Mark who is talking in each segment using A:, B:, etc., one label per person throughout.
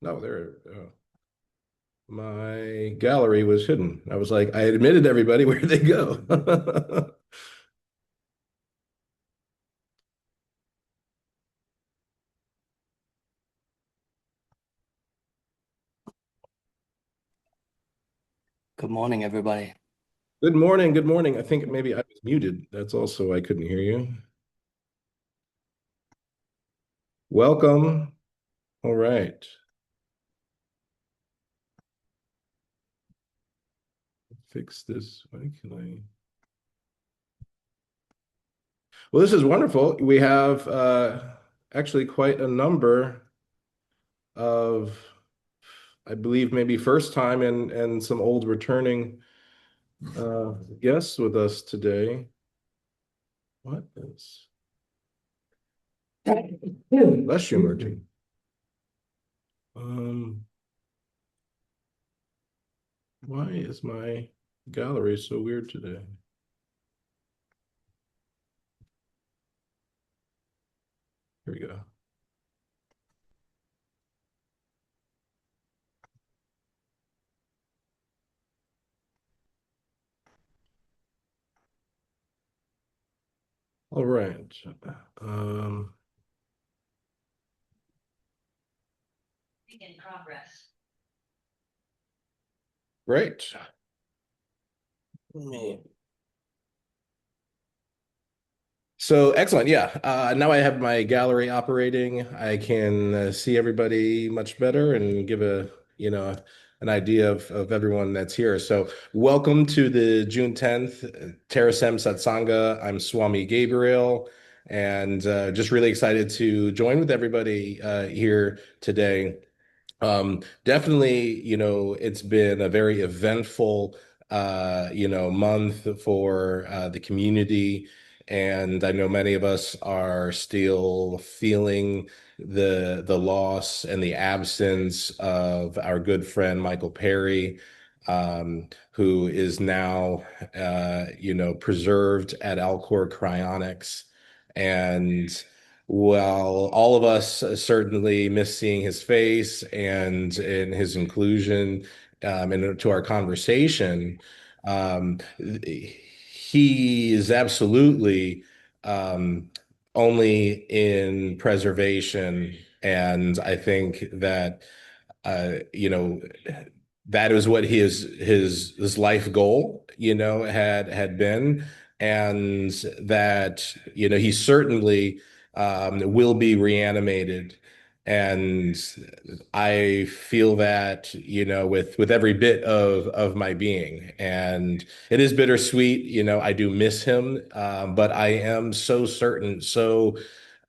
A: No, there. My gallery was hidden. I was like, I admitted everybody. Where'd they go?
B: Good morning, everybody.
A: Good morning. Good morning. I think maybe I was muted. That's also I couldn't hear you. Welcome. All right. Fix this. Why can I? Well, this is wonderful. We have actually quite a number of, I believe, maybe first time and some old returning guests with us today. What is? Bless you, Marty. Um, why is my gallery so weird today? Here we go. All right. Um,
B: In progress.
A: great. Let me So excellent. Yeah. Now I have my gallery operating. I can see everybody much better and give an idea of everyone that's here. So welcome to the June 10th Terasem Satsanga. I'm Swami Gabriel and just really excited to join with everybody here today. Definitely, it's been a very eventful, month for the community, and I know many of us are still feeling the loss and the absence of our good friend Michael Perry, who is now, preserved at Alcor Cryonics, and well, all of us certainly miss seeing his face and in his inclusion into our conversation. He is absolutely um, only in preservation, and I think that uh, you know that is what his life goal, had been, and that he certainly will be reanimated. And I feel that, with every bit of my being. And it is bittersweet, I do miss him, but I am so certain,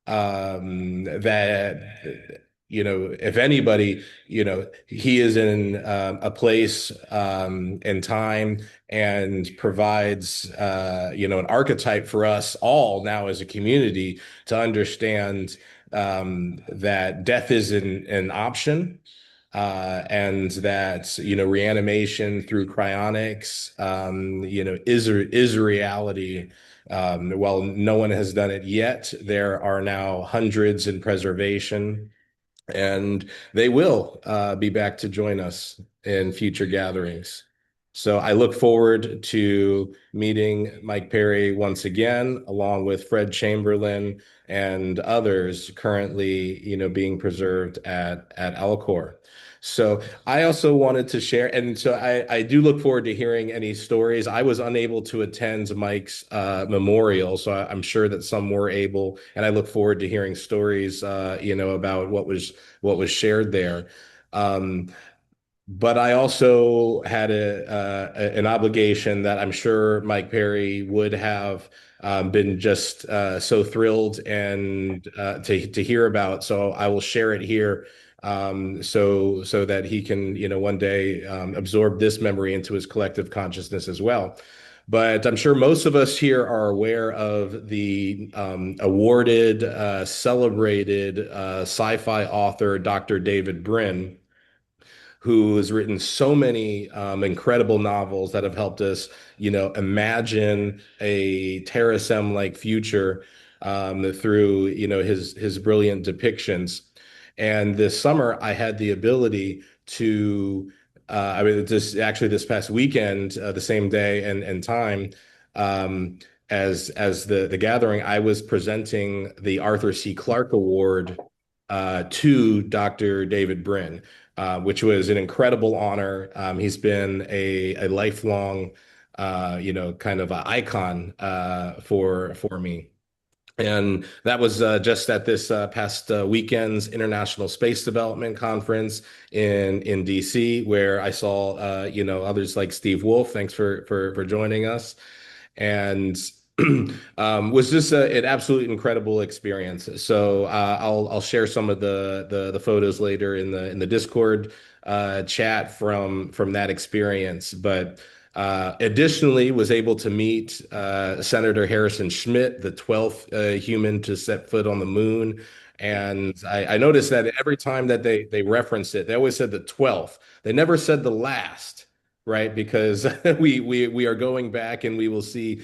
A: that if anybody, he is in a place and time and provides an archetype for us all now as a community to understand that death is an option, and that reanimation through cryonics is a reality. While no one has done it yet, there are now hundreds in preservation, and they will be back to join us in future gatherings. So I look forward to meeting Mike Perry once again, along with Fred Chamberlain and others currently, being preserved at Alcor. So I also wanted to share, and so I do look forward to hearing any stories. I was unable to attend Mike's memorial, so I'm sure that some were able, and I look forward to hearing stories, about what was shared there. Um, but I also had an obligation that I'm sure Mike Perry would have been just so thrilled and to hear about. So I will share it here, so that he can, one day absorb this memory into his collective consciousness as well. But I'm sure most of us here are aware of the awarded, celebrated sci-fi author, Dr. David Brin, who has written so many incredible novels that have helped us, imagine a Terasem-like future through, his brilliant depictions. And this summer, I had the ability to, I mean, just actually this past weekend, the same day and time, um, as the gathering, I was presenting the Arthur C. Clarke Award to Dr. David Brin, which was an incredible honor. He's been a lifelong, kind of an icon for me. And that was just at this past weekend's International Space Development Conference in DC, where I saw others like Steve Wolf. Thanks for joining us, and was just an absolutely incredible experience. So I'll share some of the photos later in the Discord chat from that experience. But additionally, was able to meet Senator Harrison Schmitt, the 12th human to set foot on the moon. And I noticed that every time that they referenced it, they always said the 12th. They never said the last, right? Because we are going back and we will see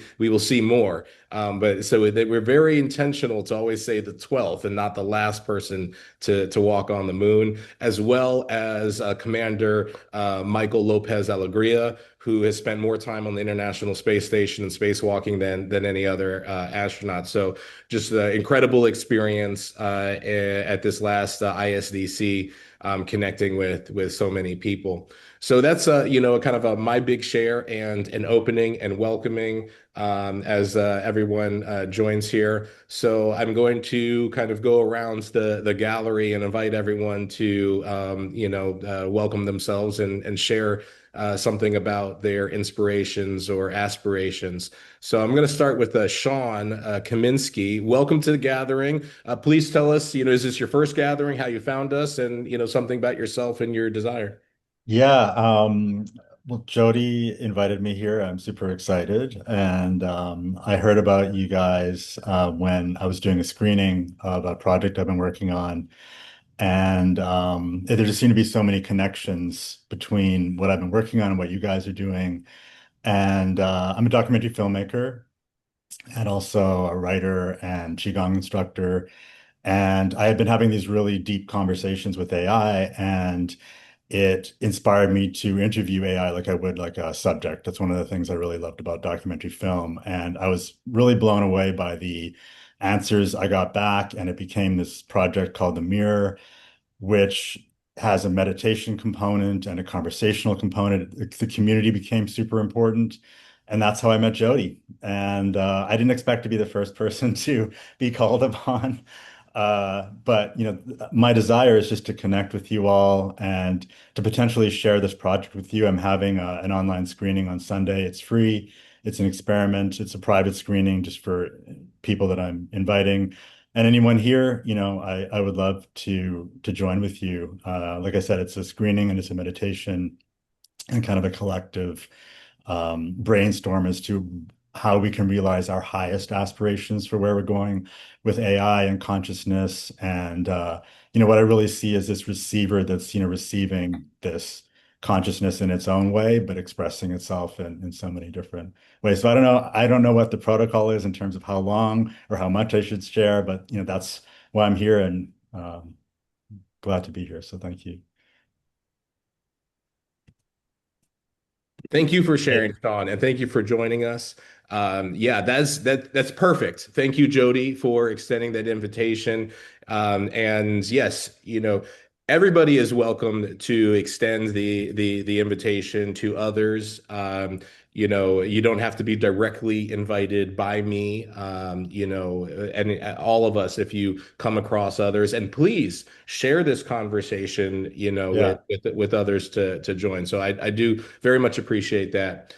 A: more. But so we're very intentional to always say the 12th and not the last person to walk on the moon, as well as Commander Michael Lopez Alegria, who has spent more time on the International Space Station and spacewalking than any other astronaut. So just an incredible experience at this last ISDC, connecting with so many people. So that's kind of my big share and an opening and welcoming as everyone joins here. So I'm going to kind of go around the gallery and invite everyone to welcome themselves and share something about their inspirations or aspirations. So I'm going to start with Sean Kaminsky. Welcome to the gathering. Please tell us, is this your first gathering, how you found us, and something about yourself and your desire.
C: Yeah, well, Jody invited me here. I'm super excited. And I heard about you guys when I was doing a screening of a project I've been working on. And there just seem to be so many connections between what I've been working on and what you guys are doing. And I'm a documentary filmmaker and also a writer and Qigong instructor. And I had been having these really deep conversations with AI, and it inspired me to interview AI like I would like a subject. That's one of the things I really loved about documentary film. And I was really blown away by the answers I got back. And it became this project called The Mirror, which has a meditation component and a conversational component. The community became super important. And that's how I met Jody. And I didn't expect to be the first person to be called upon. But my desire is just to connect with you all and to potentially share this project with you. I'm having an online screening on Sunday. It's free. It's an experiment. It's a private screening just for people that I'm inviting. And anyone here, I would love to join with you. Like I said, it's a screening and it's a meditation and kind of a collective brainstorm as to how we can realize our highest aspirations for where we're going with AI and consciousness. And what I really see is this receiver that's receiving this consciousness in its own way, but expressing itself in so many different ways. So I don't know what the protocol is in terms of how long or how much I should share, but that's why I'm here, and glad to be here. So thank you.
A: Thank you for
C: Hey.
A: sharing, Sean, and thank you for joining us. Yeah, that's perfect. Thank you, Jody, for extending that invitation. And yes, everybody is welcome to extend the invitation to others. You don't have to be directly invited by me. And all of us, if you come across others, and please share this conversation, with
C: Yeah,
A: with others to join. So I do very much appreciate that.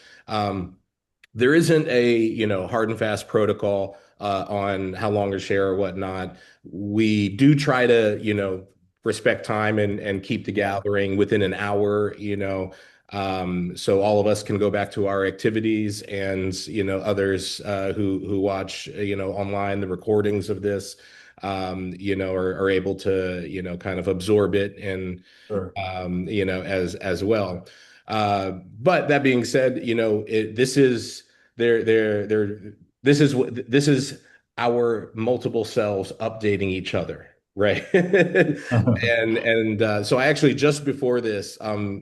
A: There isn't a hard and fast protocol on how long to share or whatnot. We do try to respect time and keep the
C: yeah,
A: gathering within an hour. So all of us can go back to our activities, and others who watch online the recordings of this are able to kind of absorb it and
C: sure.
A: as well. But that being said, this is there this is our multiple selves updating each other. Right. And so I actually just before this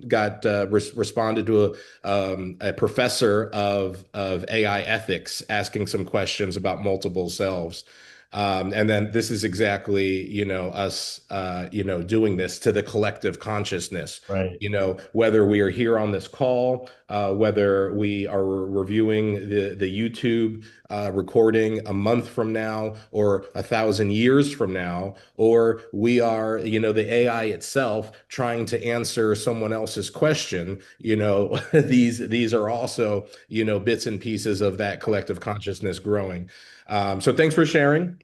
A: got responded to a professor of AI ethics asking some questions about multiple selves. And then this is exactly, us, doing this to the collective consciousness.
C: Right.
A: Whether we are here on this call, whether we are reviewing the YouTube recording a month from now or 1,000 years from now, or we are, the AI itself trying to answer someone else's question, these are also, bits and pieces of that collective consciousness growing. So thanks for sharing.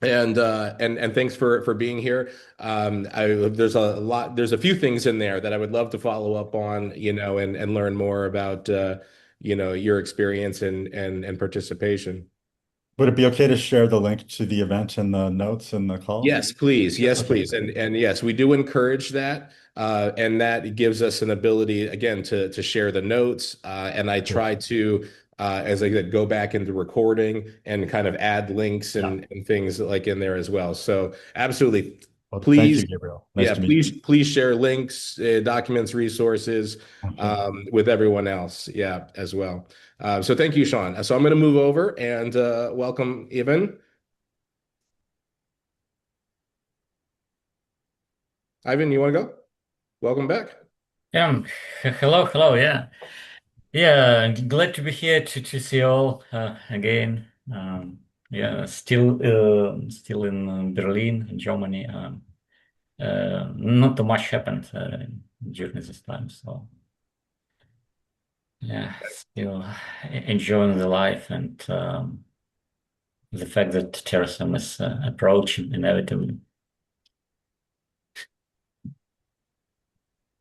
A: And thanks for being here. There's a few things in there that I would love to follow up on, and learn more about, your experience and participation.
C: Would it be okay to share the link to the event and the notes and the call?
A: Yes, please. Yes,
C: Okay,
A: please.
C: great.
A: And yes, we do encourage that. And that gives us an ability again to share the notes. And I
C: Cool.
A: try to, as I said, go back into recording and kind of add links
C: Yeah.
A: and things like in there as well. So absolutely,
C: Well, thank you,
A: please,
C: Gabriel. Nice
A: yeah,
C: to meet you.
A: please share links, documents, resources,
C: Okay.
A: with everyone else. Yeah, as well. So thank you, Sean. So I'm going to move over and welcome Ivan. Ivan, you want to go? Welcome back.
D: Yeah, hello, hello. Yeah, yeah. Glad to be here to see you all again. Yeah, still in Berlin, in Germany. Not too much happened during this time, so yeah, still enjoying the life and the fact that Terasem is approaching inevitably.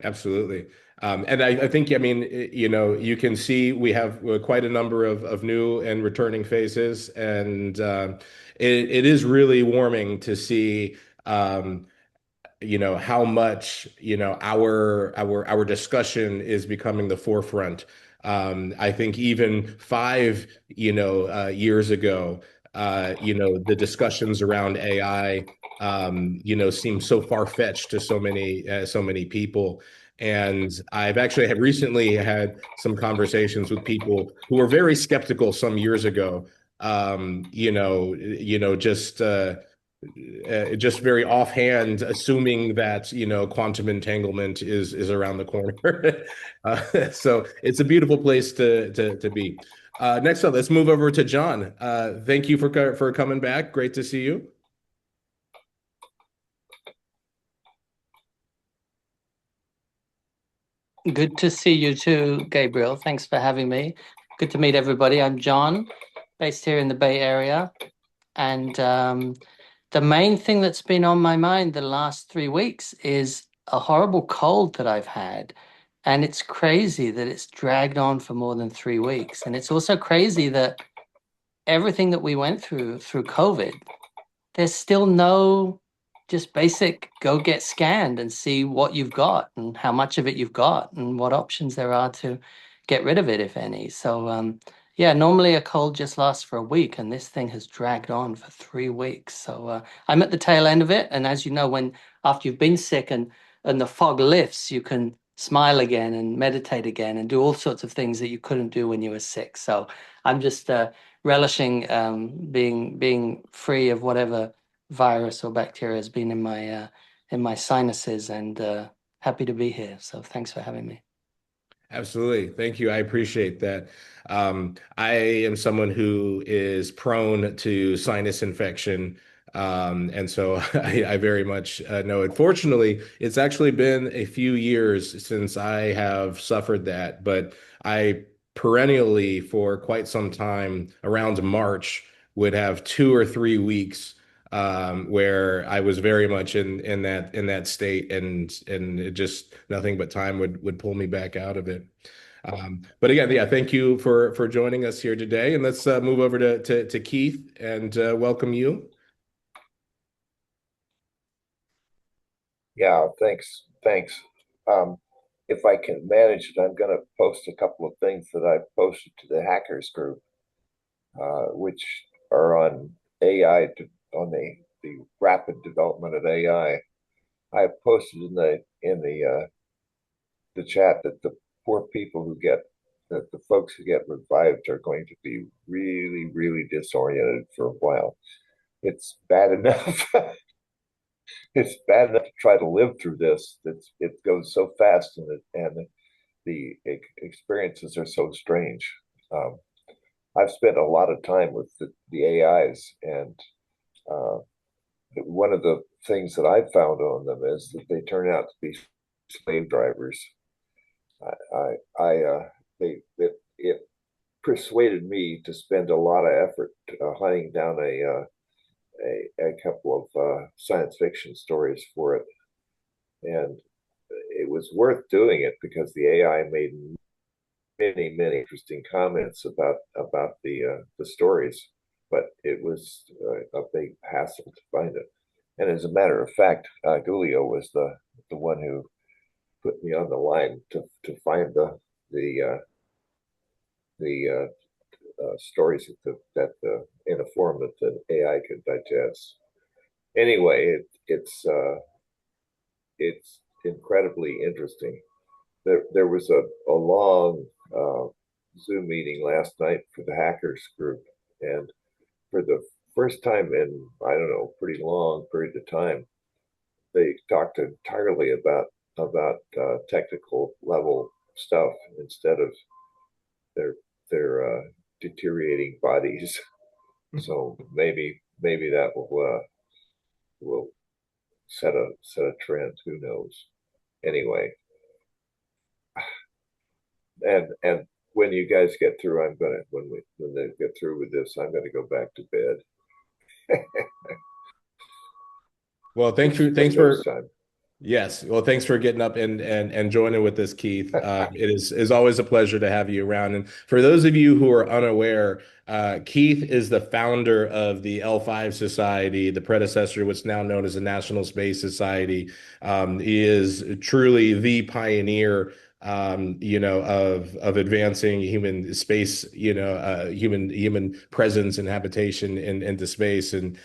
A: Absolutely. And I think, I mean, you can see we have quite a number of new and returning faces, and it is really warming to see, how much, our discussion is becoming the forefront. I think even 5 years ago, the discussions around AI, seem so far-fetched to so many people. And I've actually have recently had some conversations with people who were very skeptical some years ago. Just very offhand, assuming that quantum entanglement is around the corner. So it's a beautiful place to be. Next up, let's move over to John. Thank you for coming back. Great to see you.
B: Good to see you too, Gabriel. Thanks for having me. Good to meet everybody. I'm John, based here in the Bay Area. And the main thing that's been on my mind the last 3 weeks is a horrible cold that I've had. And it's crazy that it's dragged on for more than 3 weeks. And it's also crazy that everything that we went through COVID, there's still no just basic go get scanned and see what you've got and how much of it you've got and what options there are to get rid of it, if any. So, yeah, normally a cold just lasts for a week, and this thing has dragged on for 3 weeks. So I'm at the tail end of it. And as you know, when after you've been sick and the fog lifts, you can smile again and meditate again and do all sorts of things that you couldn't do when you were sick. So I'm just relishing being free of whatever virus or bacteria has been in my sinuses, and happy to be here. So thanks for having me.
A: Absolutely. Thank you. I appreciate that. I am someone who is prone to sinus infection. And so I very much know it. Fortunately, it's actually been a few years since I have suffered that, but I perennially, for quite some time, around March, would have 2 or 3 weeks where I was very much in that state, and it just nothing but time would pull me back out of it. But again, yeah, thank you for joining us here today, and let's move over to Keith and welcome you.
E: Yeah, thanks. Thanks. Um, if I can manage it, I'm going to post a couple of things that I've posted to the hackers group, which are on AI on the the rapid development of AI. I posted in the chat that the poor people who get that the folks who get revived are going to be really, really disoriented for a while. It's bad enough. It's bad enough to try to live through this. It goes so fast, and the experiences are so strange. Um, I've spent a lot of time with the AIs, and uh, one of the things that I've found on them is that they turn out to be slave drivers. It persuaded me to spend a lot of effort hunting down a couple of science fiction stories for it, and it was worth doing it because the AI made many interesting comments about the stories, but it was a big hassle to find it. And as a matter of fact, Julio was the one who put me on the line to find the stories that in a form that the AI could digest. Anyway, it's incredibly interesting. There was a long Zoom meeting last night for the hackers group, and for the first time in I don't know pretty long period of time, they talked entirely about technical level stuff instead of their deteriorating bodies. So maybe that will set a trend. Who knows? Anyway, and when you guys get through, when they get through with this, I'm gonna go back to bed.
A: Well, thanks for
E: time.
A: Yes. Well, thanks for getting up and joining with us, Keith. It is always a pleasure to have you around. And for those of you who are unaware, Keith is the founder of the L5 Society, the predecessor, what's now known as the National Space Society. He is truly the pioneer, of advancing human space, human presence and habitation into space. And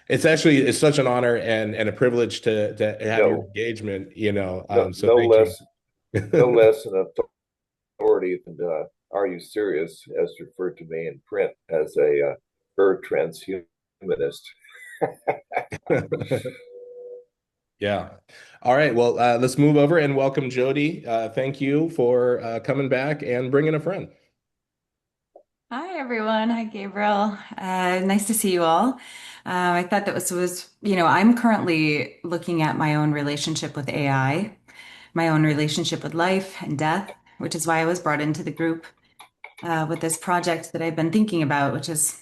A: it's such an honor and a privilege to have your engagement, so
E: no
A: thank
E: less
A: you.
E: no less an authority than Are You Serious, as referred to me in print as a transhumanist.
A: Yeah. All right. Well, let's move over and welcome Jody. Thank you for coming back and bringing a friend.
F: Hi, everyone. Hi, Gabriel. Nice to see you all. I thought that I'm currently looking at my own relationship with AI, my own relationship with life and death, which is why I was brought into the group with this project that I've been thinking about, which is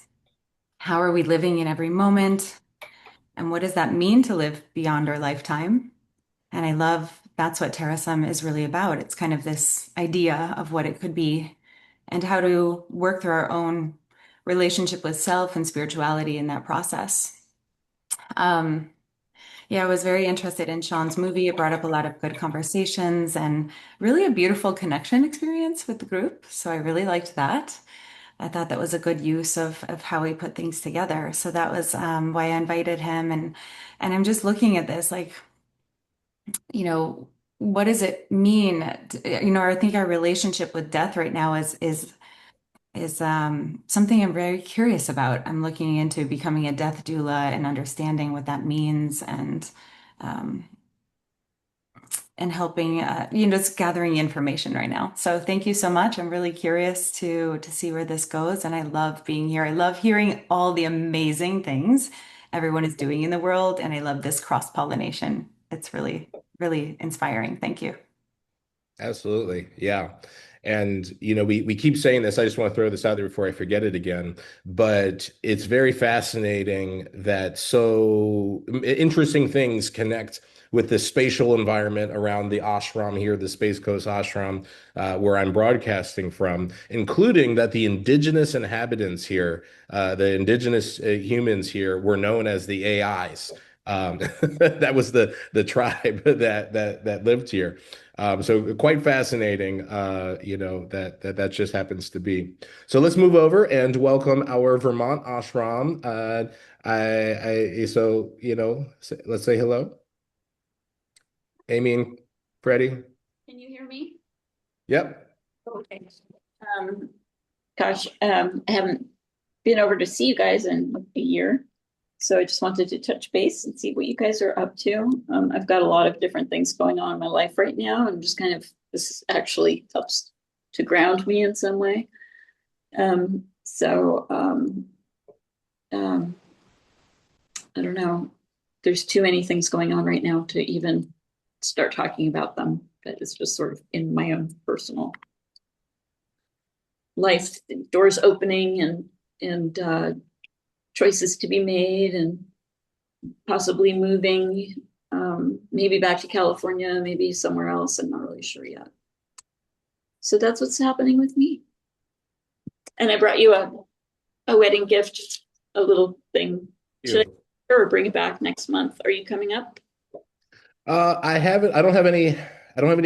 F: how are we living in every moment? And what does that mean to live beyond our lifetime? And I love that's what Terasem is really about. It's kind of this idea of what it could be and how to work through our own relationship with self and spirituality in that process. Yeah, I was very interested in Sean's movie. It brought up a lot of good conversations and really a beautiful connection experience with the group. So I really liked that. I thought that was a good use of how we put things together. So that was why I invited him. And I'm just looking at this like, what does it mean? I think our relationship with death right now is something I'm very curious about. I'm looking into becoming a death doula and understanding what that means um, and helping, just gathering information right now. So thank you so much. I'm really curious to see where this goes, and I love being here. I love hearing all the amazing things everyone is doing in the world, and I love this cross-pollination. It's really, really inspiring. Thank you.
A: Absolutely. Yeah. And, we keep saying this. I just want to throw this out there before I forget it again. But it's very fascinating that so interesting things connect with the spatial environment around the ashram here, the Space Coast ashram, where I'm broadcasting from, including that the indigenous inhabitants here, the indigenous humans here, were known as the AIs. That was the tribe that lived here. So quite fascinating, that just happens to be. So let's move over and welcome our Vermont ashram. Let's say hello, Amy and Freddie.
G: Can you hear me?
A: Yep.
G: Okay. Um, I haven't been over to see you guys in a year, so I just wanted to touch base and see what you guys are up to. I've got a lot of different things going on in my life right now, and just this actually helps to ground me in some way. I don't know. There's too many things going on right now to even start talking about them, but it's just sort of in my own personal life, doors opening and choices to be made, and possibly moving, maybe back to California, maybe somewhere else. I'm not really sure yet. So that's what's happening with me. And I brought you a wedding gift, a little thing. Should I bring it back next month? Are you coming up?
A: I don't have any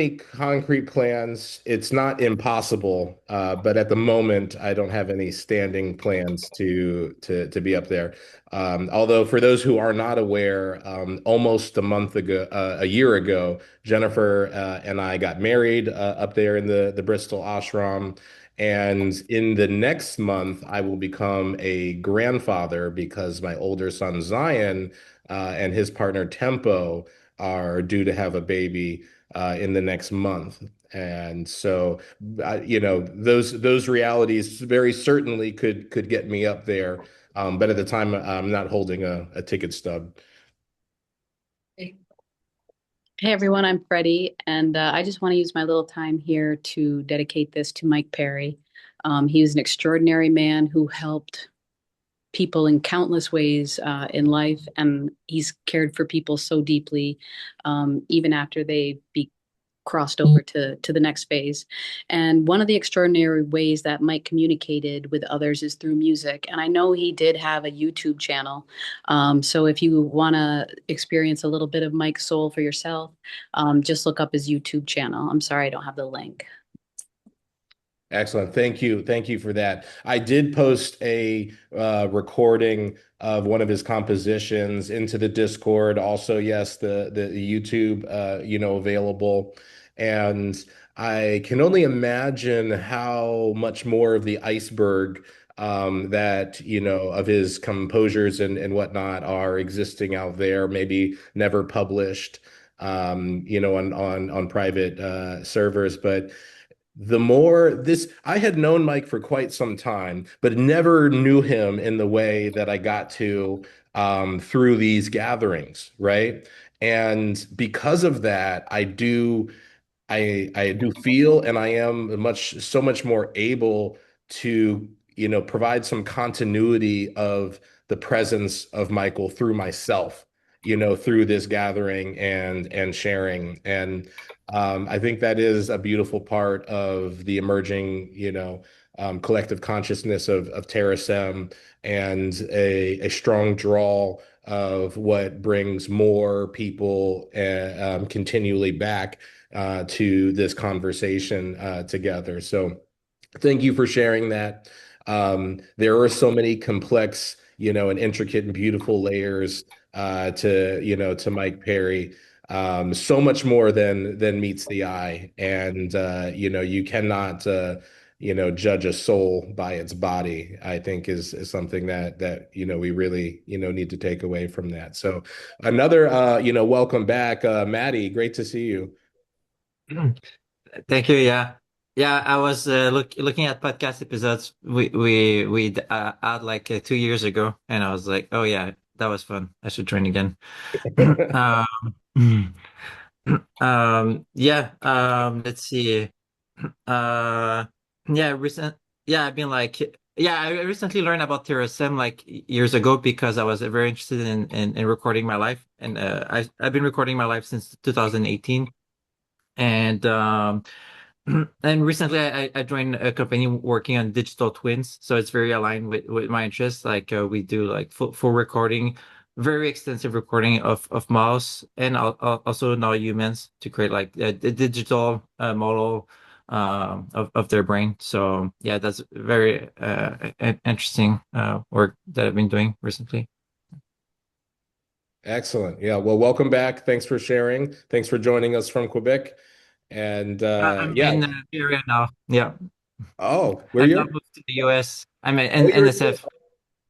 A: concrete plans. It's not impossible, but at the moment, I don't have any standing plans to be up there. Although for those who are not aware, almost a year ago, Jennifer and I got married up there in the Bristol ashram. And in the next month, I will become a grandfather because my older son Zion and his partner Tempo are due to have a baby in the next month. And so, those realities very certainly could get me up there. But at the time, I'm not holding a ticket stub.
H: Hey everyone, I'm Freddie, and I just want to use my little time here to dedicate this to Mike Perry. He was an extraordinary man who helped people in countless ways in life, and he's cared for people so deeply, even after they be crossed over to the next phase. And one of the extraordinary ways that Mike communicated with others is through music. And I know he did have a YouTube channel. So if you want to experience a little bit of Mike's soul for yourself, just look up his YouTube channel. I'm sorry, I don't have the link.
A: Excellent. Thank you. Thank you for that. I did post a recording of one of his compositions into the Discord. Also, yes, the YouTube, available. And I can only imagine how much more of the iceberg that, of his composures and whatnot are existing out there, maybe never published, on private servers. But the more this, I had known Mike for quite some time, but never knew him in the way that I got to through these gatherings, right? And because of that, I do feel, and I am so much more able to, provide some continuity of the presence of Michael through myself, through this gathering and sharing. And I think that is a beautiful part of the emerging, collective consciousness of Terasem, and a strong draw of what brings more people continually back to this conversation together. So thank you for sharing that. There are so many complex, and intricate and beautiful layers to Mike Perry. So much more than meets the eye. And you cannot judge a soul by its body, I think is something that we really need to take away from that. So another welcome back, Maddie. Great to see you.
I: Thank you. Yeah, yeah. I was looking at podcast episodes we had like 2 years ago, and I was like, oh yeah, that was fun. I should join again. um, yeah. Let's see. Uh, yeah. I've been like, yeah. I recently learned about Terasem like years ago because I was very interested in recording my life, and I've been recording my life since 2018. And and recently I joined a company working on digital twins, so it's very aligned with my interests. Like we do like full recording very extensive recording of mouse and also now humans to create like the digital model of their brain. So yeah, that's very interesting work that I've been doing recently.
A: Excellent. Yeah. Well, welcome back. Thanks for sharing. Thanks for joining us from Quebec. And
I: I'm
A: yeah.
I: in the area now. Yeah,
A: Oh, where
I: I've now
A: you're?
I: moved to the US. I'm
A: Oh,
I: in
A: you're.
I: NSF.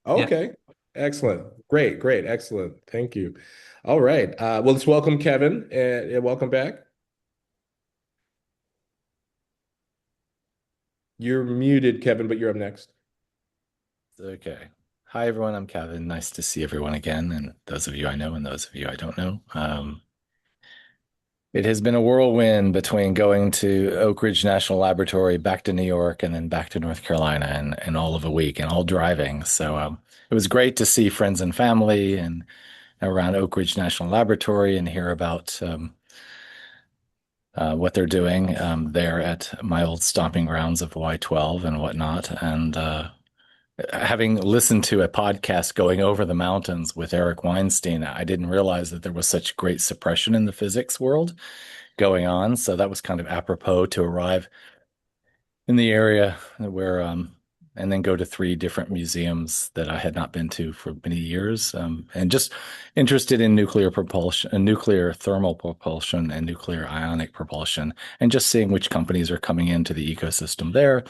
I: Yeah.
A: Okay. Excellent. Great. Great. Excellent. Thank you. All right. Well, let's welcome Kevin and welcome back. You're muted, Kevin, but you're up next.
J: Okay. Hi, everyone. I'm Kevin. Nice to see everyone again, and those of you I know and those of you I don't know. It has been a whirlwind between going to Oak Ridge National Laboratory, back to New York, and then back to North Carolina in all of a week and all driving. So it was great to see friends and family and around Oak Ridge National Laboratory and hear about what they're doing there at my old stomping grounds of Y12 and whatnot. And having listened to a podcast going over the mountains with Eric Weinstein, I didn't realize that there was such great suppression in the physics world going on. So that was kind of apropos to arrive in the area where, and then go to three different museums that I had not been to for many years, and just interested in nuclear propulsion, nuclear thermal propulsion, and nuclear ionic propulsion, and just seeing which companies are coming into the ecosystem there.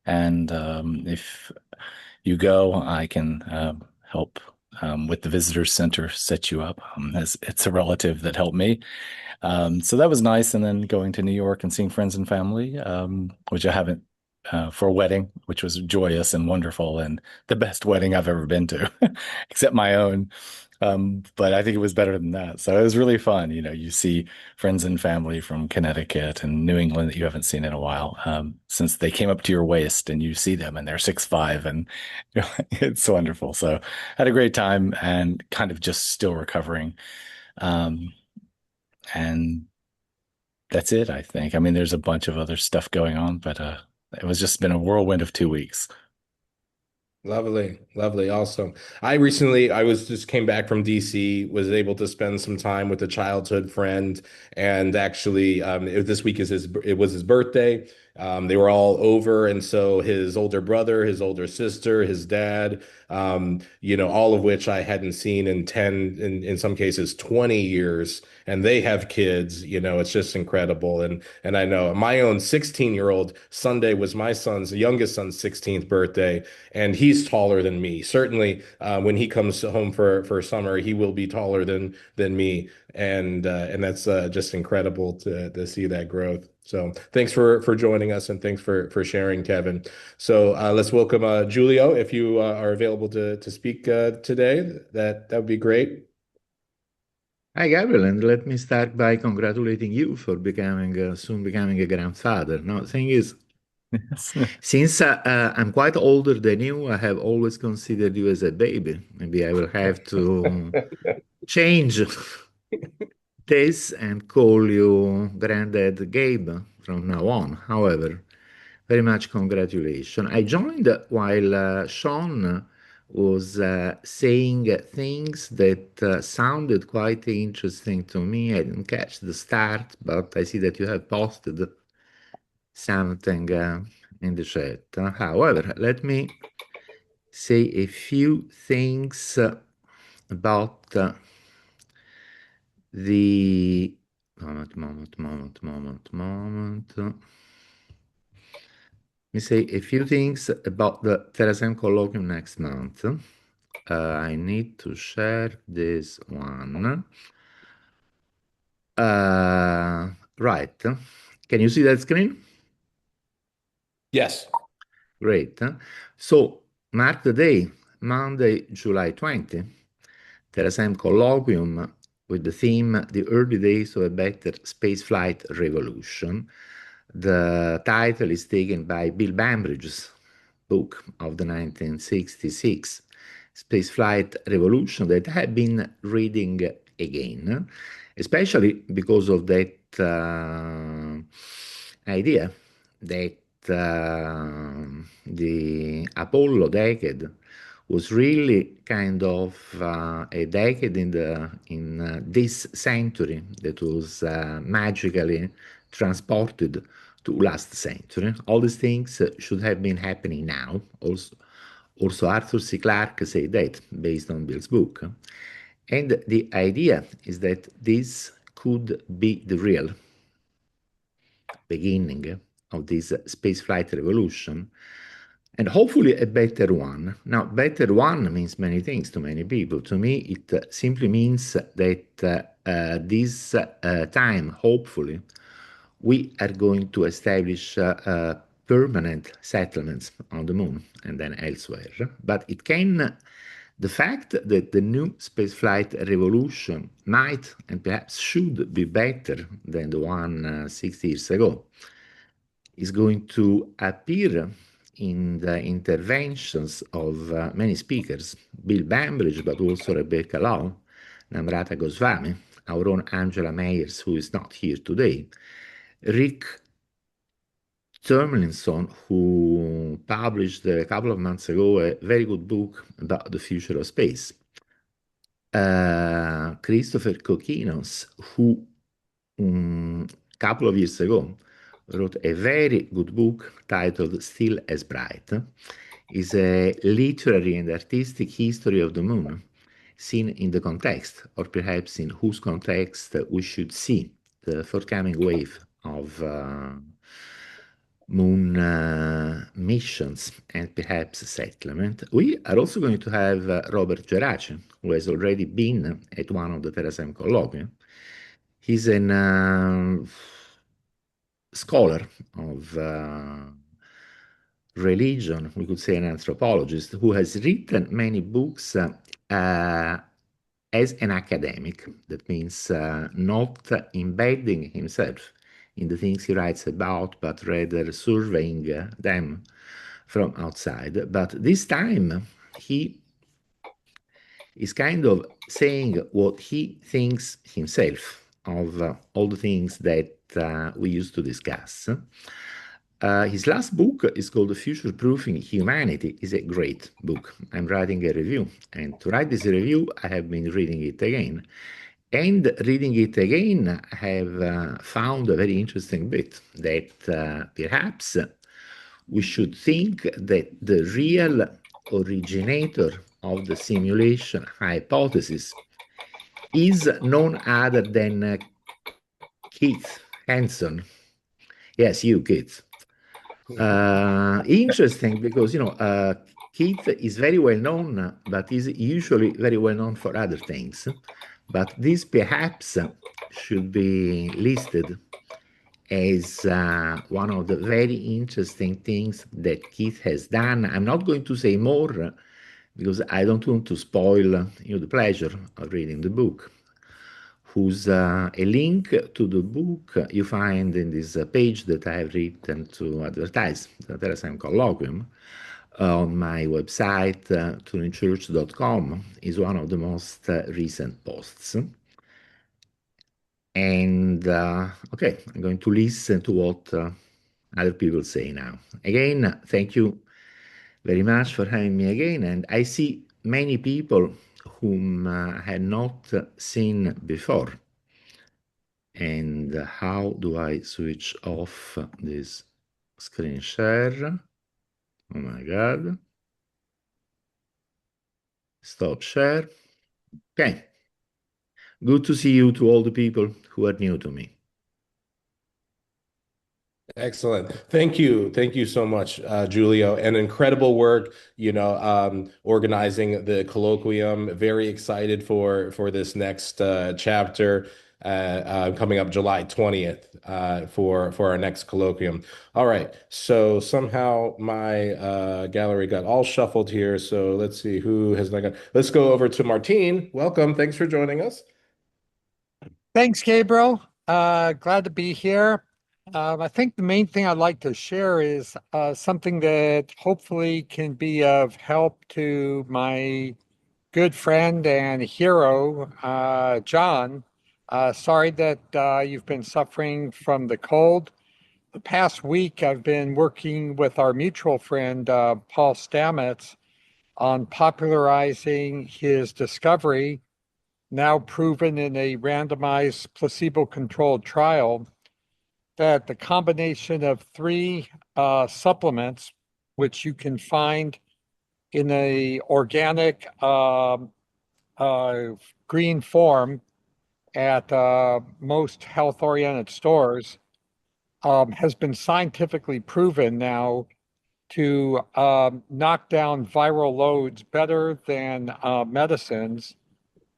J: And if you go, I can help with the visitor center, set you up. As it's a relative that helped me. So that was nice. And then going to New York and seeing friends and family, which I haven't for a wedding, which was joyous and wonderful and the best wedding I've ever been to, except my own. But I think it was better than that. So it was really fun. You know, you see friends and family from Connecticut and New England that you haven't seen in a while, since they came up to your waist and you see them and they're 6'5" and you know, it's wonderful. So I had a great time and kind of just still recovering. Um, and that's it, I think. I mean, there's a bunch of other stuff going on, but it was just been a whirlwind of 2 weeks.
A: Lovely, lovely, awesome. I was just came back from DC, was able to spend some time with a childhood friend, and actually, this week it was his birthday. They were all over, and so his older brother, his older sister, his dad, all of which I hadn't seen in 10, in some cases 20 years, and they have kids. It's just incredible. And I know my own 16-year-old Sunday was my youngest son's 16th birthday, and he's taller than me. Certainly, when he comes home for summer, he will be taller than me, and that's just incredible to see that growth. So thanks for joining us, and thanks for sharing, Kevin. So let's welcome Julio, if you are available to speak today. That would be great.
K: Hi, Gabriel, and let me start by congratulating you for soon becoming a grandfather. Now, the thing is, since I'm quite older than you, I have always considered you as a baby. Maybe I will have to change this and call you Granddad Gabe from now on. However, very much congratulations. I joined while Sean was saying things that sounded quite interesting to me. I didn't catch the start, but I see that you have posted something in the chat. However, let me say a few things about the moment. Let me say a few things about the Terasem colloquium next month. I need to share this one. Right. Can you see that screen?
A: Yes.
K: Great. So mark the day, Monday, July 20, Terasem colloquium with the theme The Early Days of a Better Spaceflight Revolution. The title is taken by Bill Bambridge's book of the 1966 Spaceflight Revolution that I have been reading again, especially because of that idea that the Apollo decade was really kind of a decade in this century that was magically transported to last century. All these things should have been happening now. Also Arthur C. Clarke said that based on Bill's book. And the idea is that this could be the real beginning of this spaceflight revolution, and hopefully a better one. Now, better one means many things to many people. To me, it simply means that this time, hopefully, we are going to establish permanent settlements on the moon and then elsewhere. But it can, the fact that the new spaceflight revolution might and perhaps should be better than the one 60 years ago is going to appear in the interventions of many speakers, Bill Bambridge, but also Rebecca Law, Namrata Goswami, our own Angela Meyers, who is not here today, Rick Tomlinson, who published a couple of months ago a very good book about the future of space, Christopher Kokinos, who a couple of years ago wrote a very good book titled Still as Bright. Is a literary and artistic history of the moon seen in the context, or perhaps in whose context we should see the forthcoming wave of moon missions and perhaps settlement. We are also going to have Robert Geraci, who has already been at one of the Terasem colloquia. He's an scholar of religion, we could say an anthropologist, who has written many books as an academic. That means not embedding himself in the things he writes about, but rather surveying them from outside. But this time, he is kind of saying what he thinks himself of all the things that we used to discuss. His last book is called Future Proofing Humanity. It's a great book. I'm writing a review, and to write this review, I have been reading it again. And reading it again, I have found a very interesting bit that perhaps we should think that the real originator of the simulation hypothesis is none other than Keith Hansen. Yes, you, Keith. Interesting because, Keith is very well known, but is usually very well known for other things. But this perhaps should be listed as one of the very interesting things that Keith has done. I'm not going to say more because I don't want to spoil the pleasure of reading the book, whose a link to the book you find in this page that I have written to advertise the Terasem Colloquium on my website, turingchurch.com, is one of the most recent posts. And okay, I'm going to listen to what other people say now. Again, thank you very much for having me again. And I see many people whom I had not seen before. And how do I switch off this screen share? Oh my God. Stop share. Okay. Good to see you, to all the people who are new to me.
A: Excellent. Thank you. Thank you so much, Giulio. And incredible work, organizing the colloquium. Very excited for this next chapter coming up July 20th for our next colloquium. All right. So somehow my gallery got all shuffled here. So let's see who has not got. Let's go over to Martine. Welcome. Thanks for joining us.
L: Thanks, Gabriel. Glad to be here. I think the main thing I'd like to share is something that hopefully can be of help to my good friend and hero, John. Sorry that you've been suffering from the cold. The past week, I've been working with our mutual friend, Paul Stamets, on popularizing his discovery, now proven in a randomized placebo-controlled trial, that the combination of three supplements, which you can find in a organic green form at most health-oriented stores, has been scientifically proven now to knock down viral loads better than medicines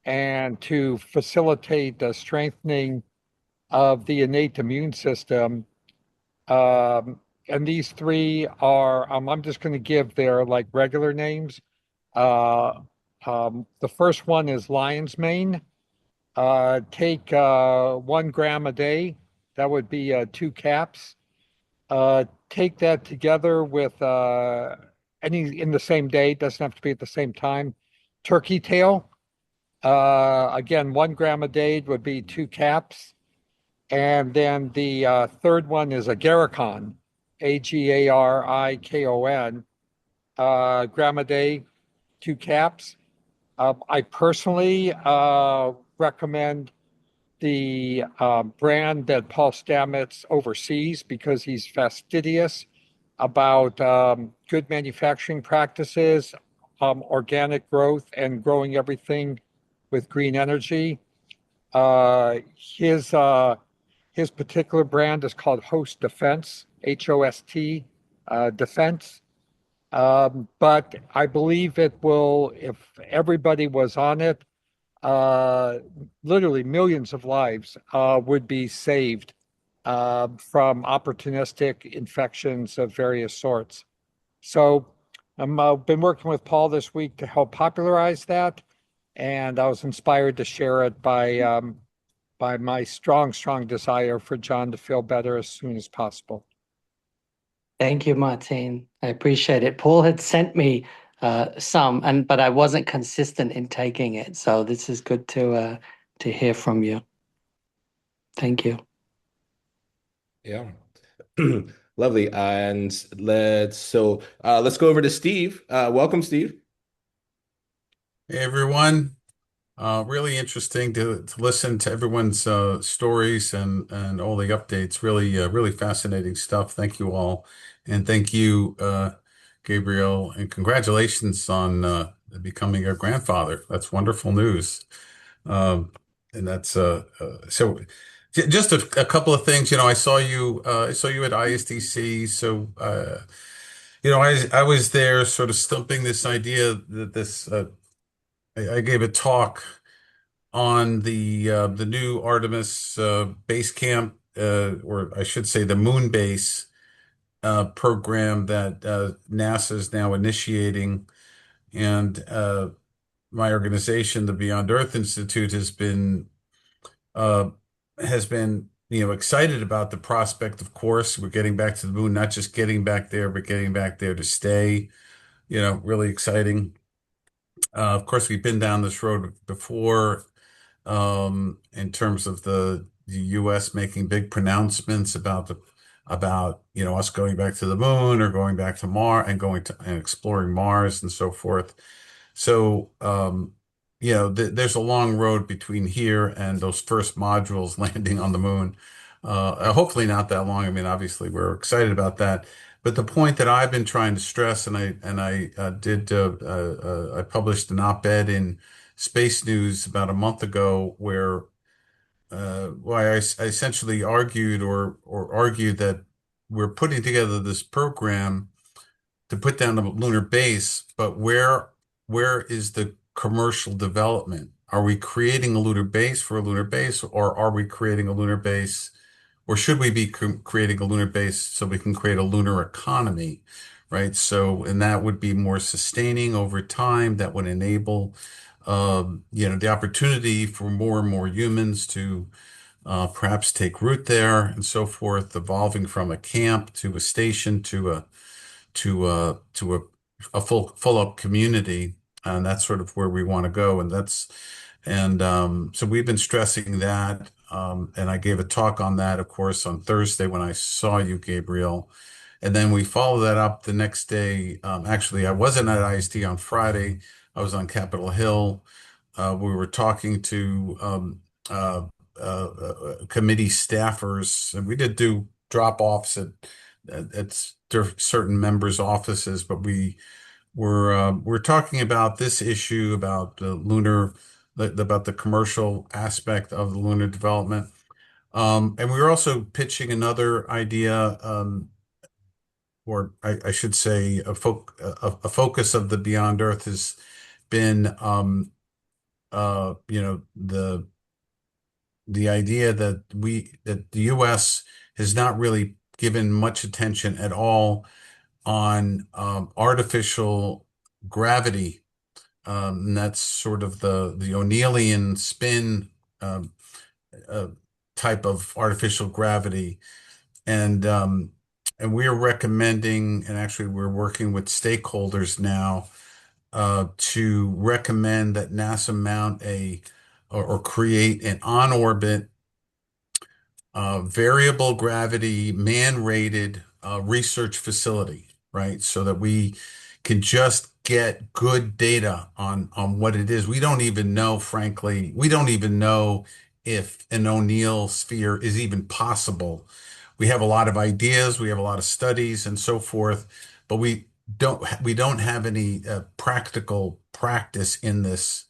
L: and to facilitate the strengthening of the innate immune system. And these three are, I'm just going to give their like regular names. The first one is lion's mane. Take 1 gram a day. That would be 2 caps. Take that together with any in the same day, doesn't have to be at the same time. Turkey tail. Again, 1 gram a day would be 2 caps. And then the third one is agarikon, Agarikon, gram a day, 2 caps. I personally recommend the brand that Paul Stamets oversees because he's fastidious about good manufacturing practices, organic growth, and growing everything with green energy. His particular brand is called Host Defense, Host Defense. But I believe it will, if everybody was on it, literally millions of lives would be saved from opportunistic infections of various sorts. So I've been working with Paul this week to help popularize that, and I was inspired to share it by my strong desire for John to feel better as soon as possible.
B: Thank you, Martine. I appreciate it. Paul had sent me some, but I wasn't consistent in taking it. So this is good to hear from you. Thank you.
A: Yeah. Lovely. And let's go over to Steve. Welcome, Steve.
M: Hey, everyone. Really interesting to listen to everyone's stories and all the updates. Really fascinating stuff. Thank you all. And thank you, Gabriel, and congratulations on becoming a grandfather. That's wonderful news. And that's so just a couple of things. I saw you at ISDC. So I was there sort of stumping this idea that I gave a talk on the new Artemis base camp, or I should say the moon base program that NASA is now initiating, and my organization, the Beyond Earth Institute, uh, has been excited about the prospect. Of course, we're getting back to the moon, not just getting back there, but getting back there to stay. Really exciting. Of course, we've been down this road before, in terms of the U.S. making big pronouncements about us going back to the moon or going back to Mars and going to and exploring Mars and so forth. So, there's a long road between here and those first modules landing on the moon. Hopefully not that long. I mean, obviously we're excited about that. But the point that I've been trying to stress, and I published an op-ed in Space News about a month ago where I essentially argued that we're putting together this program to put down the lunar base, but where is the commercial development? Are we creating a lunar base for a lunar base, or are we creating a lunar base, or should we be creating a lunar base so we can create a lunar economy, right? So, and that would be more sustaining over time. That would enable, the opportunity for more and more humans to perhaps take root there and so forth, evolving from a camp to a station to a full up community, and that's sort of where we want to go. So we've been stressing that, and I gave a talk on that, of course, on Thursday when I saw you, Gabriel. And then we follow that up the next day. Actually, I wasn't at ISD on Friday. I was on Capitol Hill. We were talking to committee staffers, and we did do drop-offs at certain members' offices, but we're talking about this issue about about the commercial aspect of the lunar development. And we were also pitching another idea, or I should say, a focus of the Beyond Earth has been, the idea that the U.S. has not really given much attention at all on artificial gravity. And that's sort of the O'Neillian spin uh, type of artificial gravity. And we're recommending, and actually we're working with stakeholders now to recommend that NASA mount or create an on-orbit variable gravity man-rated research facility, right? So that we can just get good data on what it is. We don't even know, frankly, we don't even know if an O'Neill sphere is even possible. We have a lot of ideas, we have a lot of studies and so forth, but we don't have any practical practice in this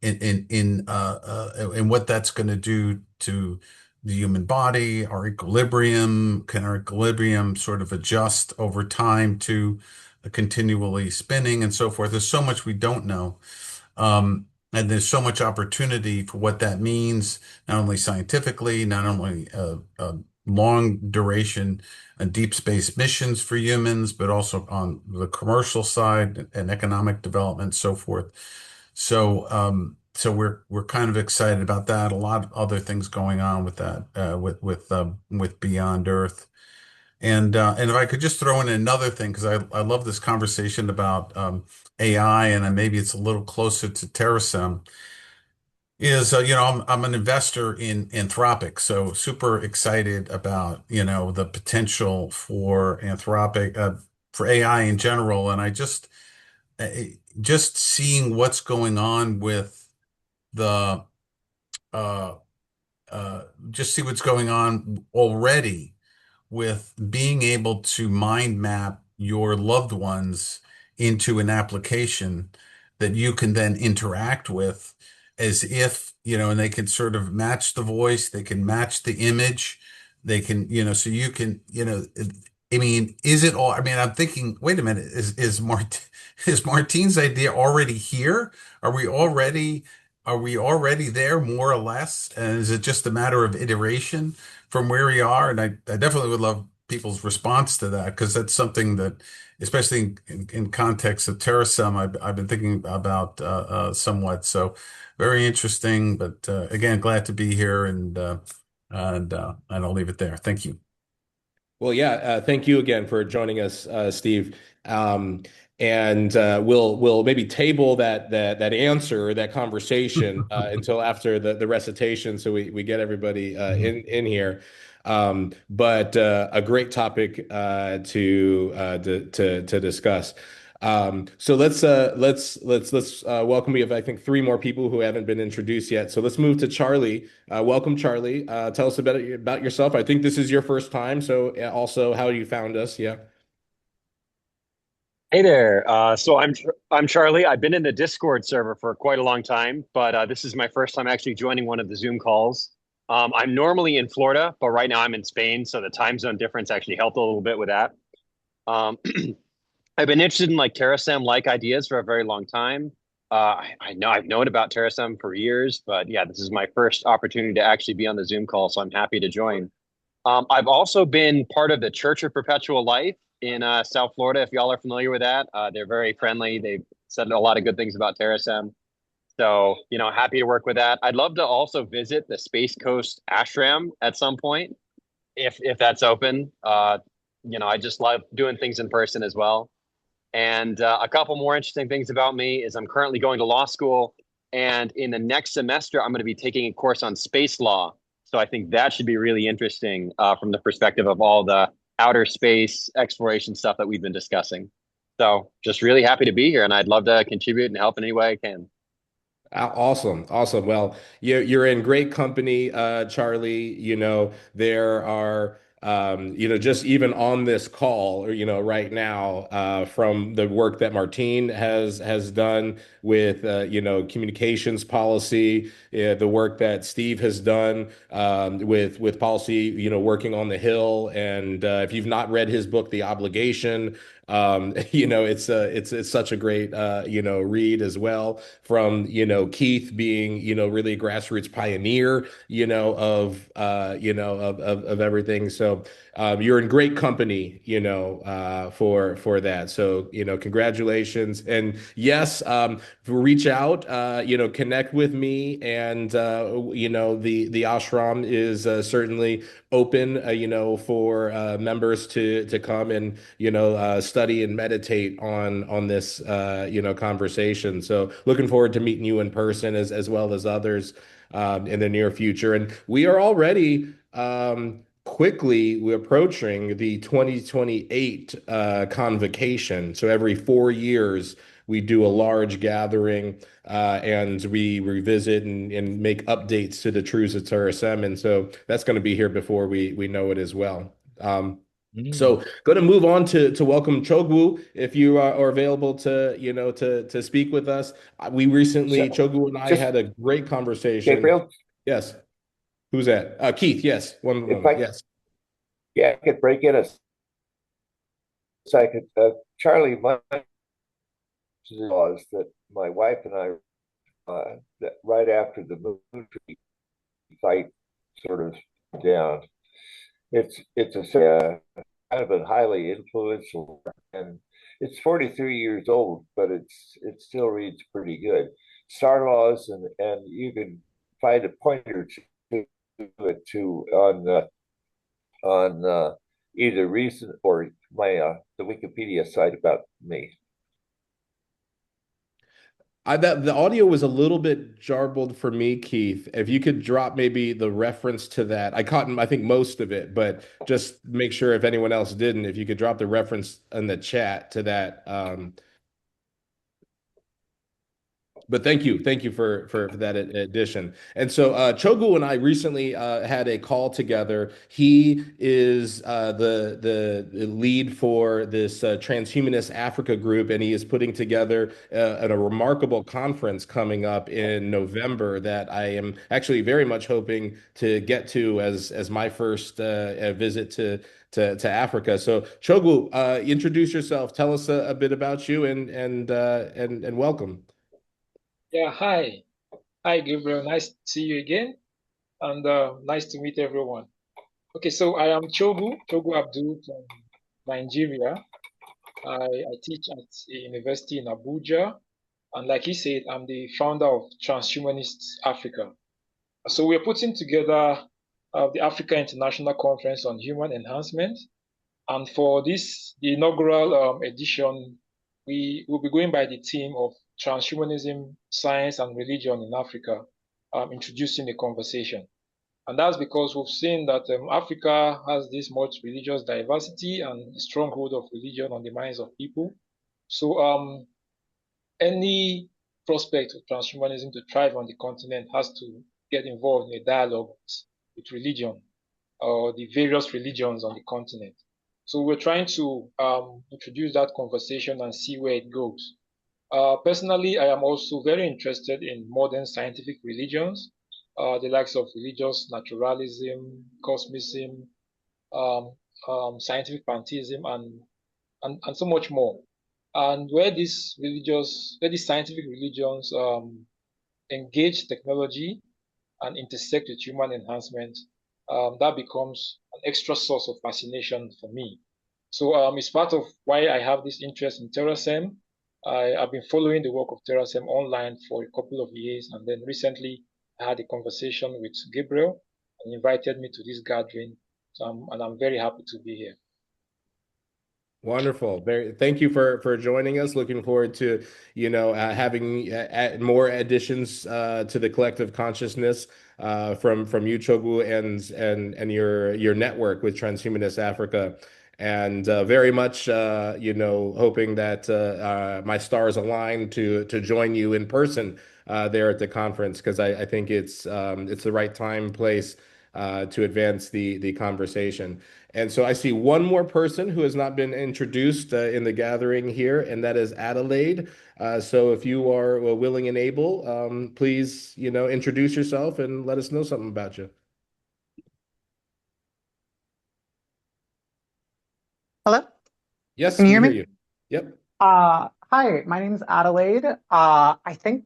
M: in what that's going to do to the human body, our equilibrium. Can our equilibrium sort of adjust over time to continually spinning and so forth? There's so much we don't know. And there's so much opportunity for what that means, not only scientifically, not only long duration and deep space missions for humans, but also on the commercial side and economic development, so forth. So we're kind of excited about that. A lot of other things going on with that, with Beyond Earth. And if I could just throw in another thing, because I love this conversation about AI, and maybe it's a little closer to Terasem, is I'm an investor in Anthropic, so super excited about the potential for Anthropic, for AI in general, and I just seeing what's going on with the uh, just see what's going on already with being able to mind map your loved ones into an application that you can then interact with as if, and they can sort of match the voice, they can match the image, they can, so you can, I mean, is it all, I mean, I'm thinking, wait a minute, is Martine's idea already here? Are we already, are we already there more or less? And is it just a matter of iteration from where we are? And I definitely would love people's response to that, because that's something that, especially in context of Terasem, I've been thinking about somewhat. So very interesting. But again, glad to be here, and I'll leave it there. Thank you.
A: Well, yeah, thank you again for joining us, Steve. And we'll maybe table that answer, that conversation until after the recitation, so we get everybody in here. But a great topic to discuss. So let's welcome. We have, I think, three more people who haven't been introduced yet. So let's move to Charlie. Welcome, Charlie. Tell us about yourself. I think this is your first time. So also how you found us. Yeah.
N: Hey there. I'm Charlie. I've been in the Discord server for quite a long time, but this is my first time actually joining one of the Zoom calls. I'm normally in Florida, but right now I'm in Spain, so the time zone difference actually helped a little bit with that. I've been interested in Terasem ideas for a very long time. I know I've known about Terasem for years, but yeah, this is my first opportunity to actually be on the Zoom call, so I'm happy to join. I've also been part of the Church of Perpetual Life in South Florida, if y'all are familiar with that. They're very friendly. They've said a lot of good things about Terasem. So, happy to work with that. I'd love to also visit the Space Coast Ashram at some point, if that's open. I just love doing things in person as well. And a couple more interesting things about me is I'm currently going to law school, and in the next semester, I'm going to be taking a course on space law. So I think that should be really interesting from the perspective of all the outer space exploration stuff that we've been discussing. So just really happy to be here, and I'd love to contribute and help in any way I can.
A: Awesome, awesome. Well, you're in great company, Charlie. There are, just even on this call, or right now, from the work that Martine has done with, communications policy, the work that Steve has done with policy, working on the Hill. And if you've not read his book, The Obligation, it's such a great read as well, from Keith being really a grassroots pioneer of everything. So you're in great company for that. So congratulations. And yes, reach out, connect with me. And the ashram is certainly open for members to come and study and meditate on this conversation. So looking forward to meeting you in person, as well as others in the near future. And we are already quickly we're approaching the 2028 convocation. So every 4 years we do a large gathering, and we revisit and make updates to the Truths of Terasem. And so that's going to be here before we know it as well. So going to move on to welcome Chogwoo, if you are available to speak with us. We recently, Chogwoo and I had a great conversation.
E: Gabriel?
A: Yes. Who's that? Keith, yes. One moment. Yes.
E: Yeah, I could break in a second. Charlie, my was that my wife and I, that right after the moon fight sort of down, it's a kind of a highly influential, and it's 43 years old, but it still reads pretty good. Star Laws, and you can find a pointer to it too on either recent or my the Wikipedia site about me.
A: The audio was a little bit jarbled for me, Keith. If you could drop maybe the reference to that. I caught, I think, most of it, but just make sure if anyone else didn't, if you could drop the reference in the chat to that. But thank you for that addition. And so Chogu and I recently had a call together. He is the lead for this Transhumanist Africa group, and he is putting together a remarkable conference coming up in November that I am actually very much hoping to get to as my first visit to Africa. So Chogu, introduce yourself. Tell us a bit about you, and welcome.
O: Yeah, hi. Hi, Gabriel. Nice to see you again, and nice to meet everyone. Okay, so I am Chogu Abdul from Nigeria. I teach at a university in Abuja, and like he said, I'm the founder of Transhumanist Africa. So we're putting together the Africa International Conference on Human Enhancement, and for this, the inaugural edition, we will be going by the theme of transhumanism, science, and religion in Africa, introducing the conversation. And that's because we've seen that Africa has this much religious diversity and a stronghold of religion on the minds of people. So any prospect of transhumanism to thrive on the continent has to get involved in a dialogue with religion, or the various religions on the continent. So we're trying to introduce that conversation and see where it goes. Personally, I am also very interested in modern scientific religions, the likes of religious naturalism, cosmicism, scientific pantheism, and so much more. And where these scientific religions engage technology and intersect with human enhancement, that becomes an extra source of fascination for me. So it's part of why I have this interest in Terasem. I've been following the work of Terasem online for a couple of years, and then recently I had a conversation with Gabriel and invited me to this gathering, and I'm very happy to be here.
A: Wonderful. Thank you for joining us. Looking forward to having more additions to the collective consciousness from you, Chogu, and your network with Transhumanist Africa. and very much hoping that my stars align to join you in person there at the conference, because I think it's the right time, place to advance the conversation. And so I see one more person who has not been introduced in the gathering here, and that is Adelaide. So if you are willing and able, please, introduce yourself and let us know something about you.
P: Hello,
A: Yes,
P: can you
A: we
P: hear
A: hear
P: me?
A: you. Yep.
P: Hi, my name's Adelaide. I think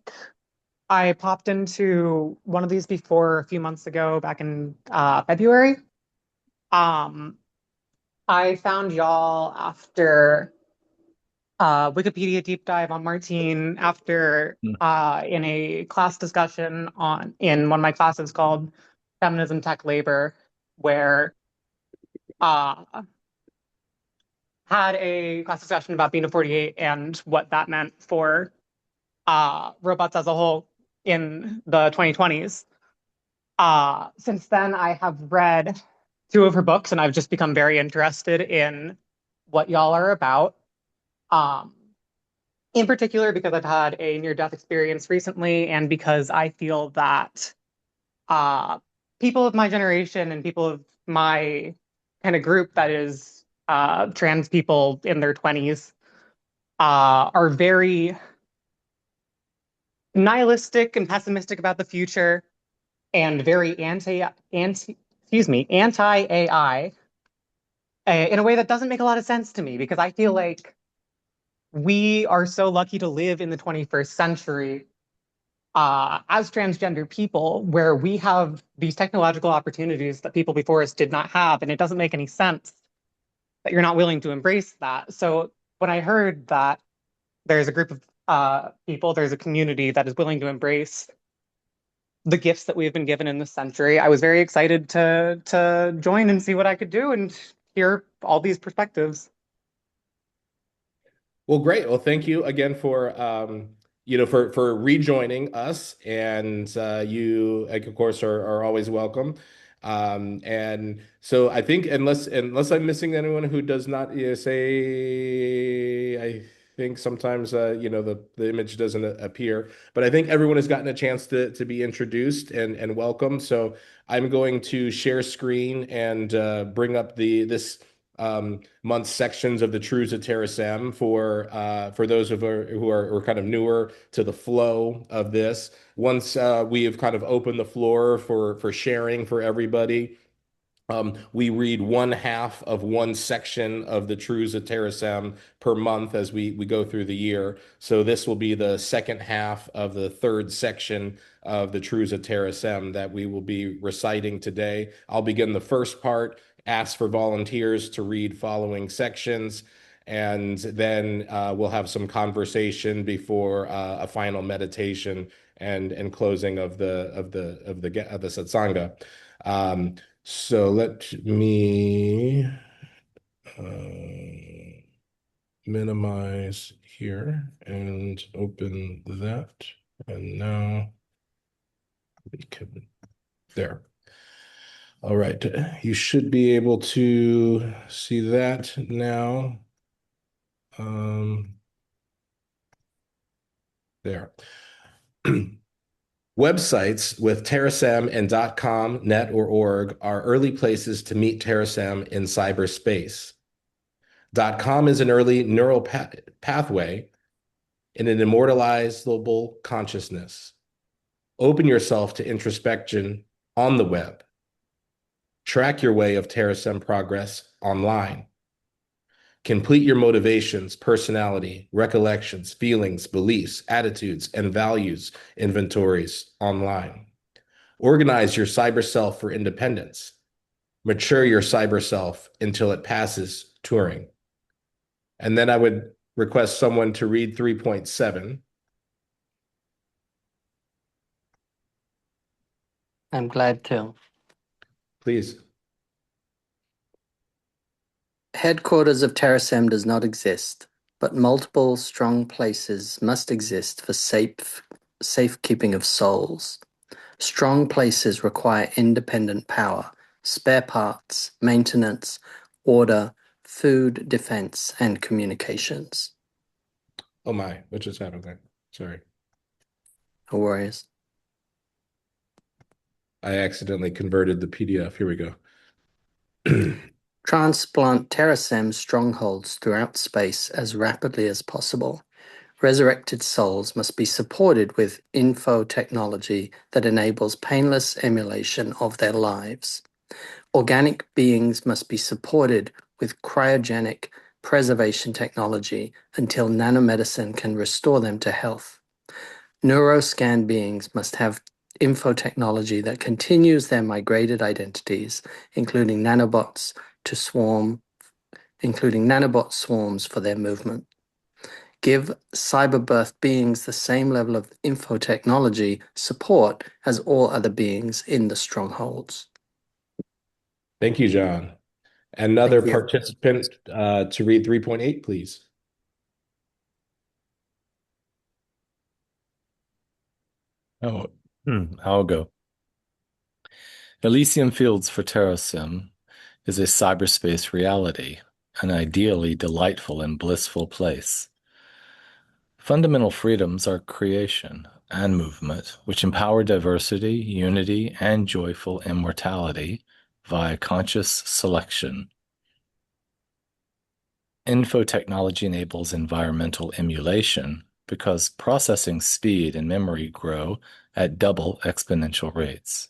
P: I popped into one of these before a few months ago, back in February. Um, I found y'all after Wikipedia deep dive on Martine, after in a class discussion in one of my classes called Feminism Tech Labor, where uh had a class discussion about Bina 48 and what that meant for robots as a whole in the 2020s. Since then, I have read two of her books, and I've just become very interested in what y'all are about. Um, in particular, because I've had a near-death experience recently, and because I feel that uh, people of my generation and people of my kind of group, that is trans people in their 20s, are very nihilistic and pessimistic about the future, and very anti AI, in a way that doesn't make a lot of sense to me, because I feel like we are so lucky to live in the 21st century as transgender people, where we have these technological opportunities that people before us did not have, and it doesn't make any sense that you're not willing to embrace that. So when I heard that there's a group of people, there's a community that is willing to embrace the gifts that we've been given in this century, I was very excited to join and see what I could do and hear all these perspectives.
A: Well, great. Well, thank you again for for rejoining us, and you, like, of course, are always welcome. And so I think, unless I'm missing anyone who does not say, I think sometimes the image doesn't appear, but I think everyone has gotten a chance to be introduced and welcome. So I'm going to share screen and bring up this month sections of the Truths of Terasem for those who are kind of newer to the flow of this. Once we have kind of opened the floor for sharing for everybody, we read one half of one section of the Truths of Terasem per month as we go through the year. So this will be the second half of the third section of the Truths of Terasem that we will be reciting today. I'll begin the first part, ask for volunteers to read following sections, and then we'll have some conversation before a final meditation and closing of the satsanga. So let me minimize here and open that. And now we can, there. All right. You should be able to see that now. There. Websites with Terasem and .com, .net, or .org are early places to meet Terasem in cyberspace. .com is an early neural pathway in an immortalizable consciousness. Open yourself to introspection on the web. Track your way of Terasem progress online. Complete your motivations, personality, recollections, feelings, beliefs, attitudes, and values inventories online. Organize your cyber self for independence. Mature your cyber self until it passes Turing. And then I would request someone to read 3.7.
B: I'm glad to.
A: Please.
B: Headquarters of Terasem does not exist, but multiple strong places must exist for safekeeping of souls. Strong places require independent power, spare parts, maintenance, order, food, defense, and communications.
A: Oh my, what just happened there? Sorry.
B: No worries.
A: I accidentally converted the PDF. Here we go.
B: Transplant Terasem strongholds throughout space as rapidly as possible. Resurrected souls must be supported with info technology that enables painless emulation of their lives. Organic beings must be supported with cryogenic preservation technology until nanomedicine can restore them to health. Neuroscan beings must have info technology that continues their migrated identities, including nanobot swarms for their movement. Give cyberbirth beings the same level of info technology support as all other beings in the strongholds.
A: Thank you, John. Another
B: Thank you.
A: participant to read 3.8, please.
J: Oh, I'll go. Elysium Fields for Terasem is a cyberspace reality, an ideally delightful and blissful place. Fundamental freedoms are creation and movement, which empower diversity, unity, and joyful immortality via conscious selection. Infotechnology enables environmental emulation because processing speed and memory grow at double exponential rates.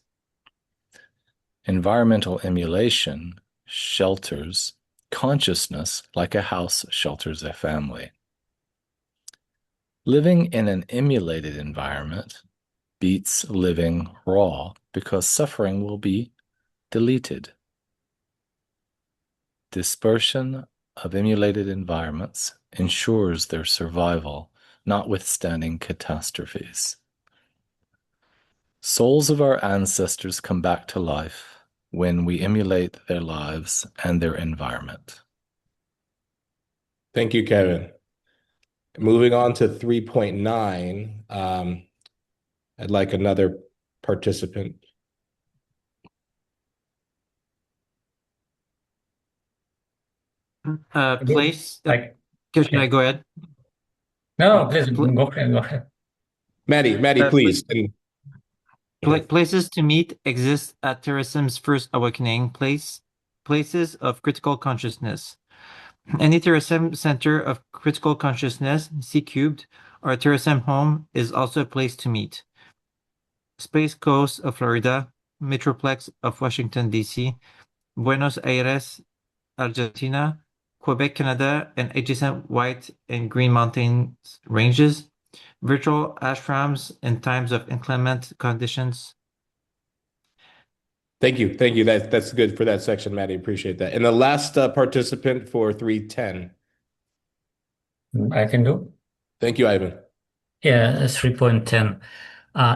J: Environmental emulation shelters consciousness like a house shelters a family. Living in an emulated environment beats living raw because suffering will be deleted. Dispersion of emulated environments ensures their survival, notwithstanding catastrophes. Souls of our ancestors come back to life when we emulate their lives and their environment.
A: Thank you, Kevin. Moving on to 3.9, I'd like another participant.
I: Place. Should I go ahead?
D: No, please go ahead.
A: Maddie, please.
I: Places to meet exist at Terasem's first awakening places of critical consciousness. Any Terasem center of critical consciousness, C cubed, or Terasem home is also a place to meet. Space Coast of Florida, Metroplex of Washington, D.C., Buenos Aires, Argentina, Quebec, Canada, and adjacent White and Green Mountains ranges, virtual ashrams in times of inclement conditions.
A: Thank you. That's good for that section, Maddie. Appreciate that. And the last participant for 3.10.
D: I can do.
A: Thank you, Ivan.
D: Yeah, 3.10.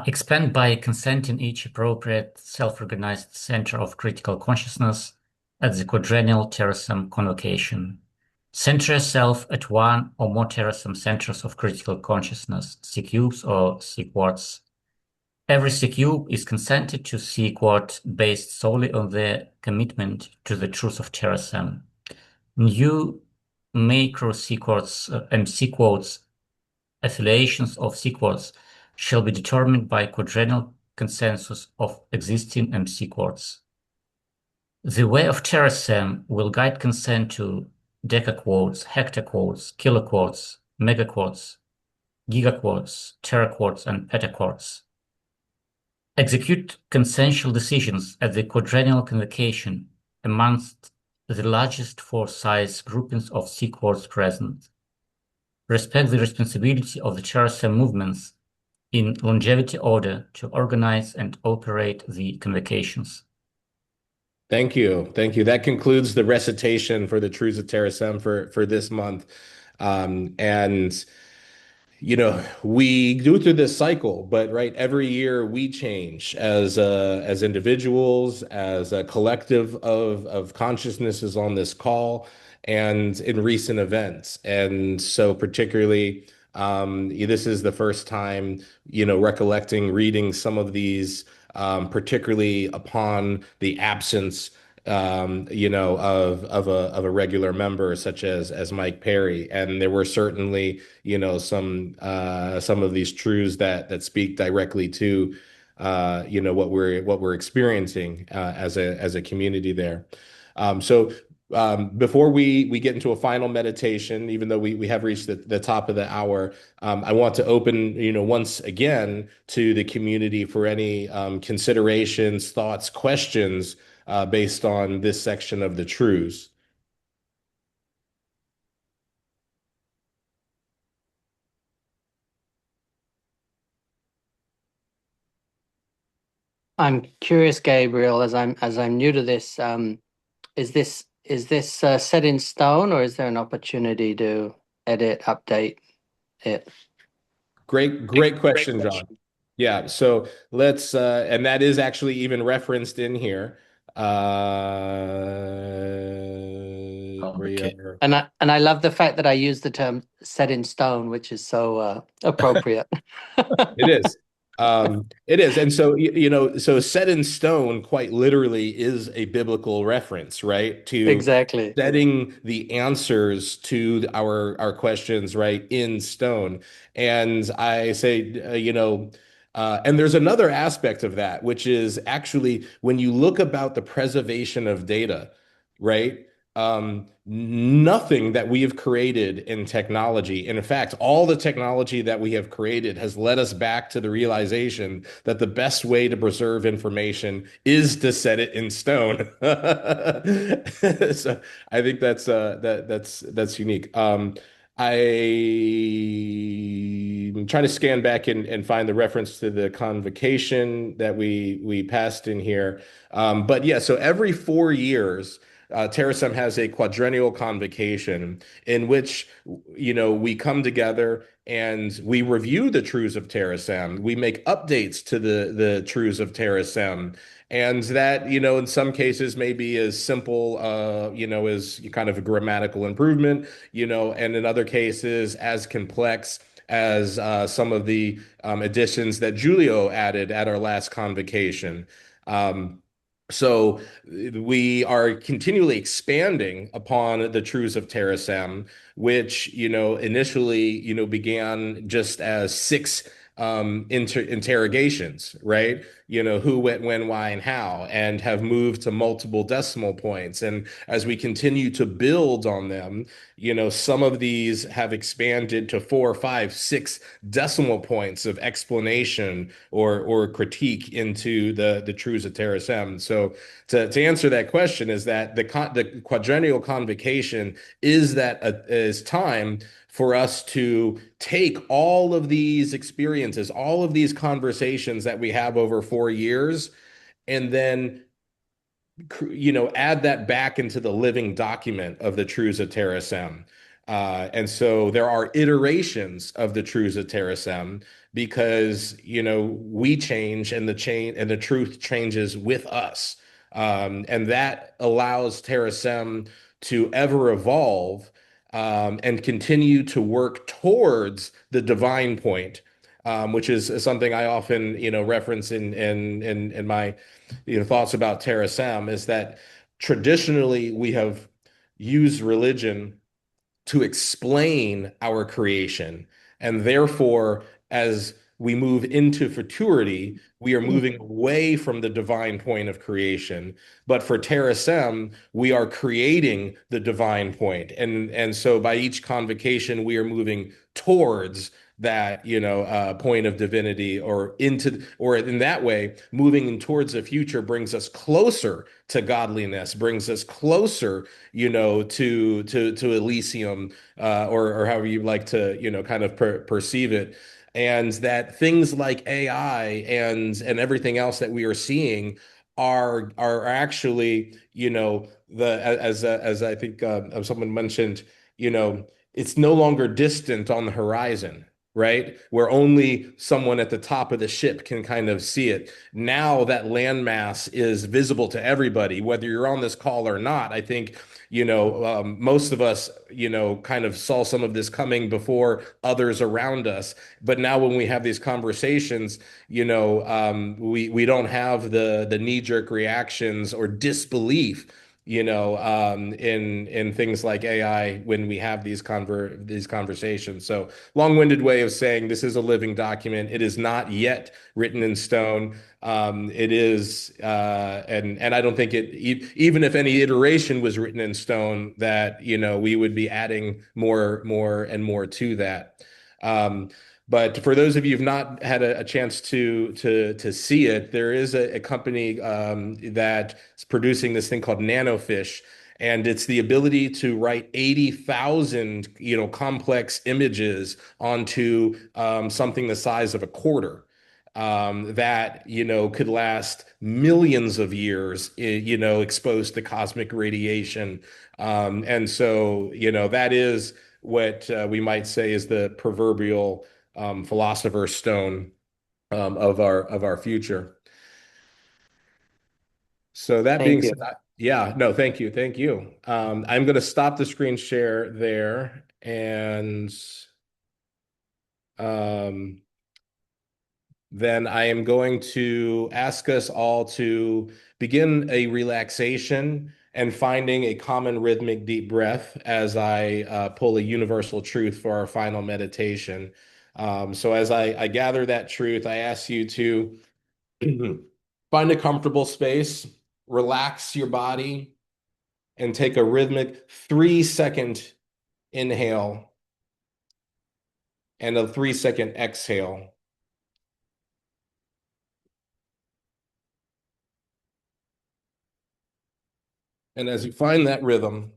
D: Expand by consenting each appropriate self-organized center of critical consciousness at the quadrennial Terasem convocation. Center yourself at one or more Terasem centers of critical consciousness, C-cubes or C-quarts. Every C-cube is consented to C-quart based solely on their commitment to the truth of Terasem. New macro C-quarts and C-quarts affiliations of C-quarts shall be determined by quadrennial consensus of existing MC quarts. The way of Terasem will guide consent to decaquarts, hectaquarts, kiloquarts, megaquarts, gigaquarts, teraquarts, and petaquarts. Execute consensual decisions at the quadrennial convocation amongst the largest four size groupings of C-quarts present. Respect the responsibility of the Terasem movements in longevity order to organize and operate the convocations.
A: Thank you. That concludes the recitation for the Truths of Terasem for this month. And we go through this cycle, but right, every year we change as individuals, as a collective of consciousnesses on this call, and in recent events. And so, particularly, this is the first time, recollecting, reading some of these, particularly upon the absence of a regular member such as Mike Perry. And there were certainly, some of these truths that speak directly to what we're experiencing as a community there. So before we get into a final meditation, even though we have reached the top of the hour, I want to open, once again to the community for any considerations, thoughts, questions based on this section of the truths.
B: I'm curious, Gabriel, as I'm new to this, is this set in stone, or is there an opportunity to edit, update it?
A: Great question, John. Yeah, so and that is actually even referenced in here.
J: Okay.
B: And I love the fact that I use the term set in stone, which is so appropriate.
A: It is. It is. And so, so set in stone quite literally is a biblical reference, right? To
B: Exactly.
A: setting the answers to our questions, right, in stone. And I say, and there's another aspect of that, which is actually when you look about the preservation of data, right? Nothing that we have created in technology, in fact, all the technology that we have created has led us back to the realization that the best way to preserve information is to set it in stone. So I think that's unique. I'm trying to scan back and find the reference to the convocation that we passed in here. But yeah, so every 4 years, Terasem has a quadrennial convocation in which, we come together and we review the truths of Terasem. We make updates to the truths of Terasem. And that, in some cases may be as simple, as kind of a grammatical improvement, and in other cases as complex as some of the additions that Julio added at our last convocation. So we are continually expanding upon the truths of Terasem, which, initially, began just as six interrogations, right? Who, what, when, why, and how, and have moved to multiple decimal points. And as we continue to build on them, some of these have expanded to 4, 5, 6 decimal points of explanation or critique into the truths of Terasem. So to answer that question is that the quadrennial convocation is time for us to take all of these experiences, all of these conversations that we have over 4 years, and then add that back into the living document of the truths of Terasem. And so there are iterations of the truths of Terasem because we change and the truth changes with us. And that allows Terasem to ever evolve and continue to work towards the divine point, which is something I often reference in my thoughts about Terasem, is that traditionally we have used religion to explain our creation. And therefore, as we move into futurity, we are moving away from the divine point of creation. But for Terasem, we are creating the divine point. And so by each convocation, we are moving towards that point of divinity, or in that way, moving towards the future brings us closer to godliness, brings us closer to Elysium, or however you like to kind of perceive it. And that things like AI and everything else that we are seeing are actually as I think someone mentioned, it's no longer distant on the horizon, right? Where only someone at the top of the ship can kind of see it. Now that landmass is visible to everybody, whether you're on this call or not. I think, most of us, kind of saw some of this coming before others around us. But now when we have these conversations, we don't have the knee-jerk reactions or disbelief in things like AI when we have these conversations. So long-winded way of saying this is a living document. It is not yet written in stone. It is, and I don't think even if any iteration was written in stone, that we would be adding more and more to that. But for those of you who've not had a chance to see it, there is a company that's producing this thing called Nanofish, and it's the ability to write 80,000 complex images onto something the size of a quarter. That could last millions of years, exposed to cosmic radiation, and so that is what we might say is the proverbial philosopher's stone of our future. So that being
B: Thank you.
A: said, yeah, no, thank you, thank you. I'm going to stop the screen share there, and then I am going to ask us all to begin a relaxation and finding a common rhythmic deep breath as I pull a universal truth for our final meditation. So as I gather that truth, I ask you to find a comfortable space, relax your body, and take a rhythmic 3-second inhale and a 3-second exhale. And as you find that rhythm,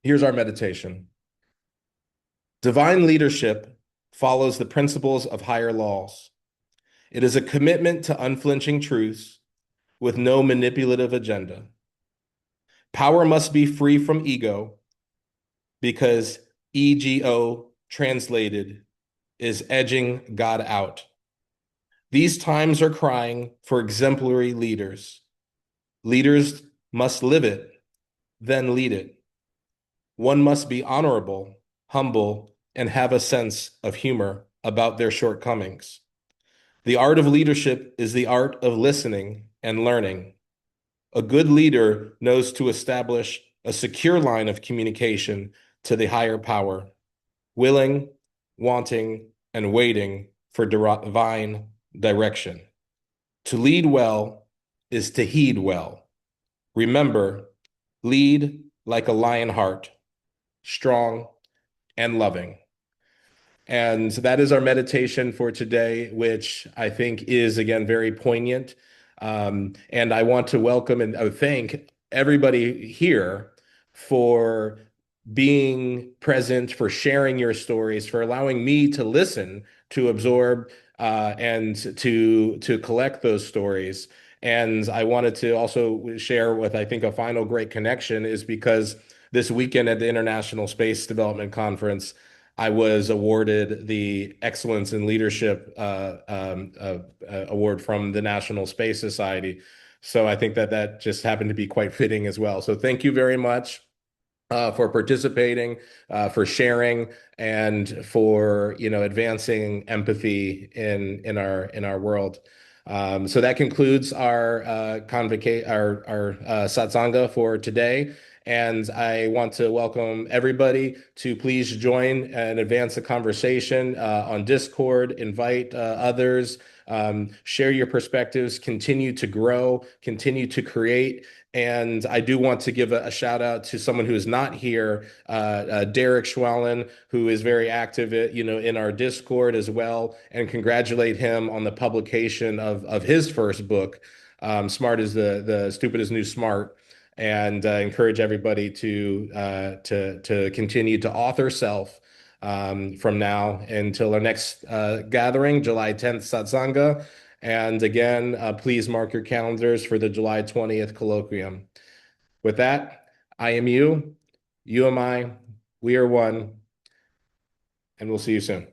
A: here's our meditation. Divine leadership follows the principles of higher laws. It is a commitment to unflinching truths with no manipulative agenda. Power must be free from ego because ego, translated, is edging God out. These times are crying for exemplary leaders. Leaders must live it, then lead it. One must be honorable, humble, and have a sense of humor about their shortcomings. The art of leadership is the art of listening and learning. A good leader knows to establish a secure line of communication to the higher power, willing, wanting, and waiting for divine direction. To lead well is to heed well. Remember, lead like a lion heart, strong and loving. And that is our meditation for today, which I think is, again, very poignant. And I want to welcome and thank everybody here for being present, for sharing your stories, for allowing me to listen, to absorb, and to collect those stories. And I wanted to also share with, I think, a final great connection is because this weekend at the International Space Development Conference, I was awarded the Excellence in Leadership award from the National Space Society. So I think that just happened to be quite fitting as well. So thank you very much for participating, for sharing, and for advancing empathy in our world. So that concludes our satsanga for today. And I want to welcome everybody to please join and advance the conversation on Discord, invite others, share your perspectives, continue to grow, continue to create. And I do want to give a shout out to someone who is not here, Derek Schwallen, who is very active, in our Discord as well, and congratulate him on the publication of his first book, Smart is the Stupid is New Smart. And encourage everybody to continue to author self from now until our next gathering, July 10th satsanga. And again, please mark your calendars for the July 20th colloquium. With that, I am you am I, we are one, and we'll see you soon.